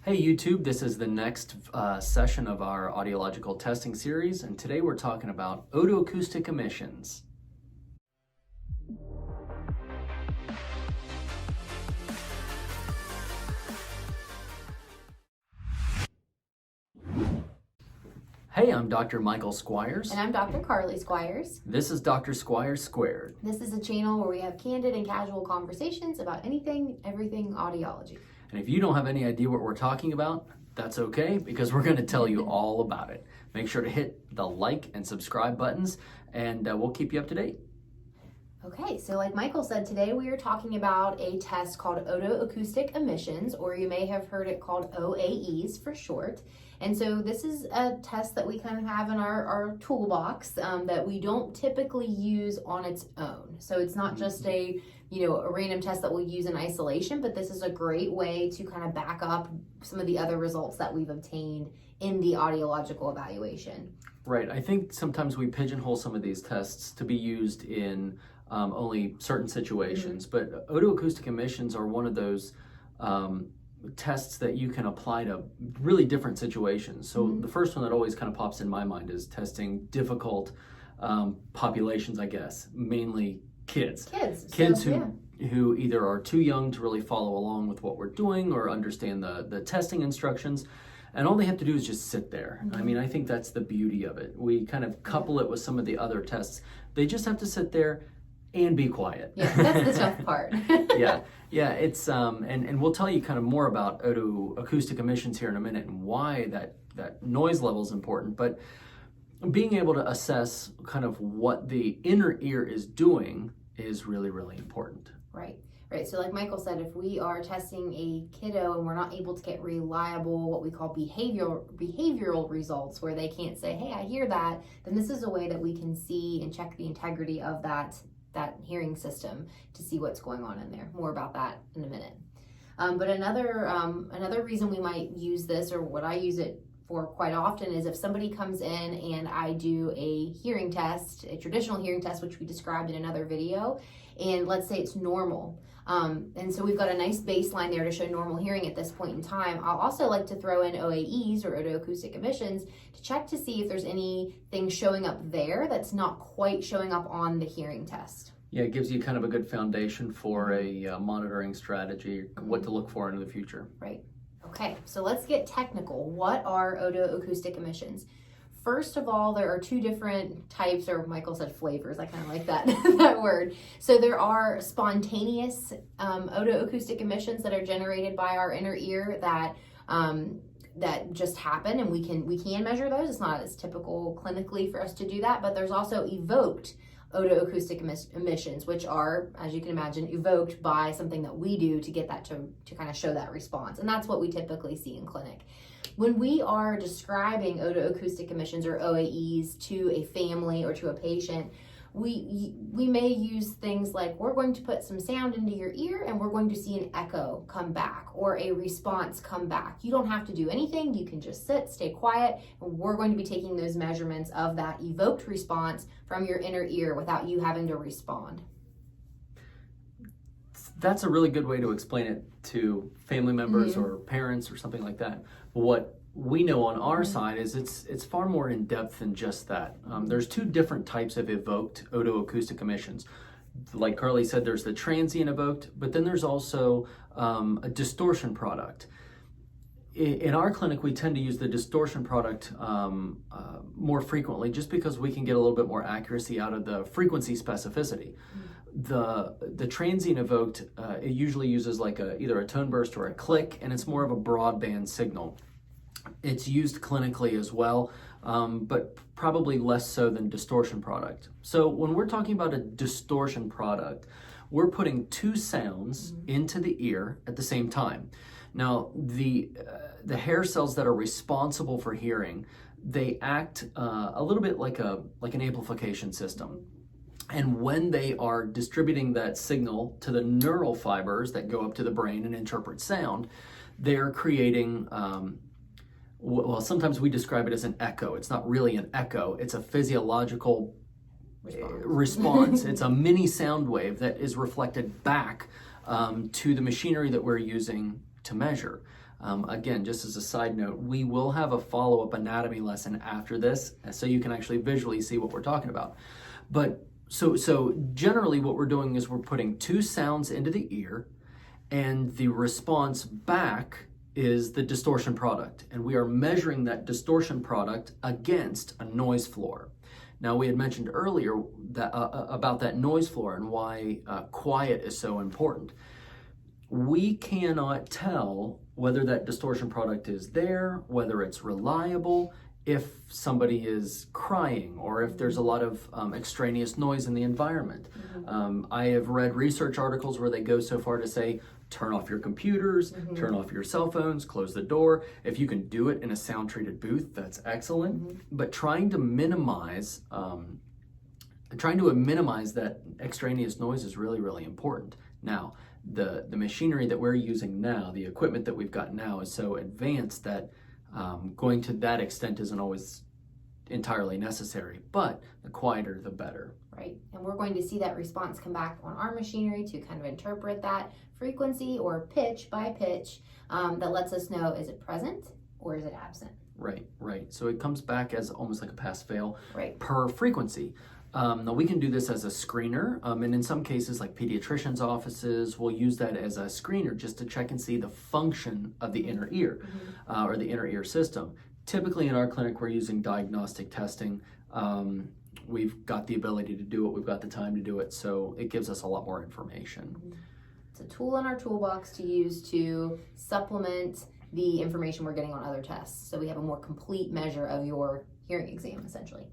Hey YouTube, this is the next session of our audiological testing series, and today we're talking about otoacoustic emissions. Hey, I'm Dr. Michael Squires. And I'm Dr. Carly Squires. This is Dr. Squires Squared. This is a channel where we have candid and casual conversations about anything, everything audiology. And if you don't have any idea what we're talking about, that's okay, because we're going to tell you all about it. Make sure to hit the like and subscribe buttons, and we'll keep you up to date. Okay, so like Michael said, today we are talking about a test called Otoacoustic Emissions, or you may have heard it called OAEs for short. And so this is a test that we kind of have in our toolbox that we don't typically use on its own. So it's not just a random test that we'll use in isolation, but this is a great way to kind of back up some of the other results that we've obtained in the audiological evaluation. Right. I think sometimes we pigeonhole some of these tests to be used in only certain situations, but otoacoustic emissions are one of those tests that you can apply to really different situations. So the first one that always kind of pops in my mind is testing difficult populations, I guess, mainly kids who either are too young to really follow along with what we're doing or understand the testing instructions, and all they have to do is just sit there. I mean, I think that's the beauty of it. We kind of couple it with some of the other tests. They just have to sit there and be quiet. Yeah, that's the tough part. Yeah, it's and we'll tell you kind of more about otoacoustic emissions here in a minute and why that noise level is important, but being able to assess kind of what the inner ear is doing is really, really important. Right. So like Michael said, if we are testing a kiddo and we're not able to get reliable, what we call behavioral results, where they can't say, hey, I hear that, then this is a way that we can see and check the integrity of that hearing system to see what's going on in there. More about that in a minute. But another reason we might use this, or what I use it for quite often, is if somebody comes in and I do a hearing test, a traditional hearing test, which we described in another video, and let's say it's normal. And so we've got a nice baseline there to show normal hearing at this point in time. I'll also like to throw in OAEs, or otoacoustic emissions, to check to see if there's anything showing up there that's not quite showing up on the hearing test. Yeah, it gives you kind of a good foundation for a monitoring strategy, what to look for in the future. Right. Okay, so let's get technical. What are otoacoustic emissions? First of all, there are two different types, or Michael said flavors. I kind of like that that word. So there are spontaneous otoacoustic emissions that are generated by our inner ear that just happen, and we can measure those. It's not as typical clinically for us to do that, but there's also evoked otoacoustic emissions, which are, as you can imagine, evoked by something that we do to get that to kind of show that response. And that's what we typically see in clinic. When we are describing otoacoustic emissions, or OAEs, to a family or to a patient, we may use things like, we're going to put some sound into your ear and we're going to see an echo come back or a response come back. You don't have to do anything. You can just sit, stay quiet, and we're going to be taking those measurements of that evoked response from your inner ear without you having to respond. That's a really good way to explain it to family members or parents or something like that. What we know on our side is it's far more in depth than just that. There's two different types of evoked otoacoustic emissions. Like Carly said, there's the transient evoked, but then there's also a distortion product. In our clinic, we tend to use the distortion product more frequently, just because we can get a little bit more accuracy out of the frequency specificity. The transient evoked, it usually uses like either a tone burst or a click, and it's more of a broadband signal. It's used clinically as well, but probably less so than distortion product. So when we're talking about a distortion product, we're putting two sounds into the ear at the same time. Now, the hair cells that are responsible for hearing, they act a little bit like an amplification system. And when they are distributing that signal to the neural fibers that go up to the brain and interpret sound, they're creating, well, sometimes we describe it as an echo. It's not really an echo. It's a physiological response. It's a mini sound wave that is reflected back to the machinery that we're using to measure. Again, just as a side note, we will have a follow-up anatomy lesson after this, so you can actually visually see what we're talking about. But so generally what we're doing is we're putting two sounds into the ear, and the response back is the distortion product, and we are measuring that distortion product against a noise floor. Now, we had mentioned earlier that about that noise floor and why quiet is so important. We cannot tell whether that distortion product is there, whether it's reliable, if somebody is crying, or if there's a lot of extraneous noise in the environment. I have read research articles where they go so far to say, turn off your computers, turn off your cell phones, close the door. If you can do it in a sound-treated booth, that's excellent. But trying to minimize that extraneous noise is really, really important. Now, the machinery that we're using now, the equipment that we've got now is so advanced that going to that extent isn't always entirely necessary, but the quieter, the better. Right, and we're going to see that response come back on our machinery to kind of interpret that frequency or pitch by pitch that lets us know, is it present or is it absent? Right. So it comes back as almost like a pass-fail per frequency. Now we can do this as a screener, and in some cases, like pediatricians' offices, will use that as a screener just to check and see the function of the inner ear or the inner ear system. Typically in our clinic, we're using diagnostic testing. We've got the ability to do it, we've got the time to do it, so it gives us a lot more information. It's a tool in our toolbox to use to supplement the information we're getting on other tests, so we have a more complete measure of your hearing exam, essentially.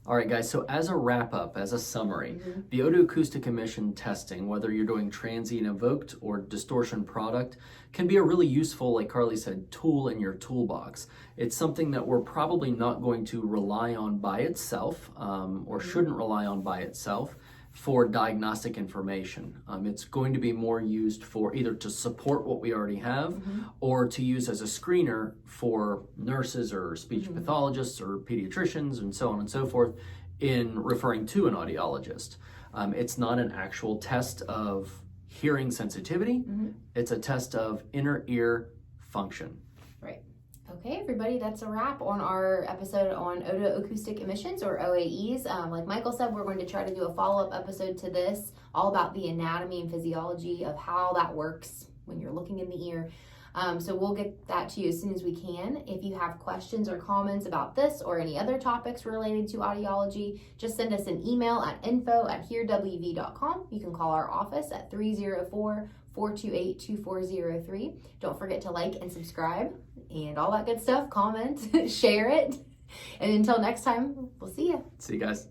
All right, guys, so as a wrap-up, as a summary, the otoacoustic emission testing, whether you're doing transient evoked or distortion product, can be a really useful, like Carly said, tool in your toolbox. It's something that we're probably not going to rely on by itself, or shouldn't rely on by itself, for diagnostic information. It's going to be more used for either to support what we already have or to use as a screener for nurses or speech pathologists or pediatricians and so on and so forth in referring to an audiologist. It's not an actual test of hearing sensitivity. It's a test of inner ear function. Right. Okay, everybody, that's a wrap on our episode on otoacoustic emissions, or OAEs. Like Michael said, we're going to try to do a follow-up episode to this, all about the anatomy and physiology of how that works when you're looking in the ear. So we'll get that to you as soon as we can. If you have questions or comments about this or any other topics related to audiology, just send us an email at info@hearwv.com. You can call our office at 304-428-2403. Don't forget to like and subscribe and all that good stuff. Comment, share it. And until next time, we'll see you. See you guys.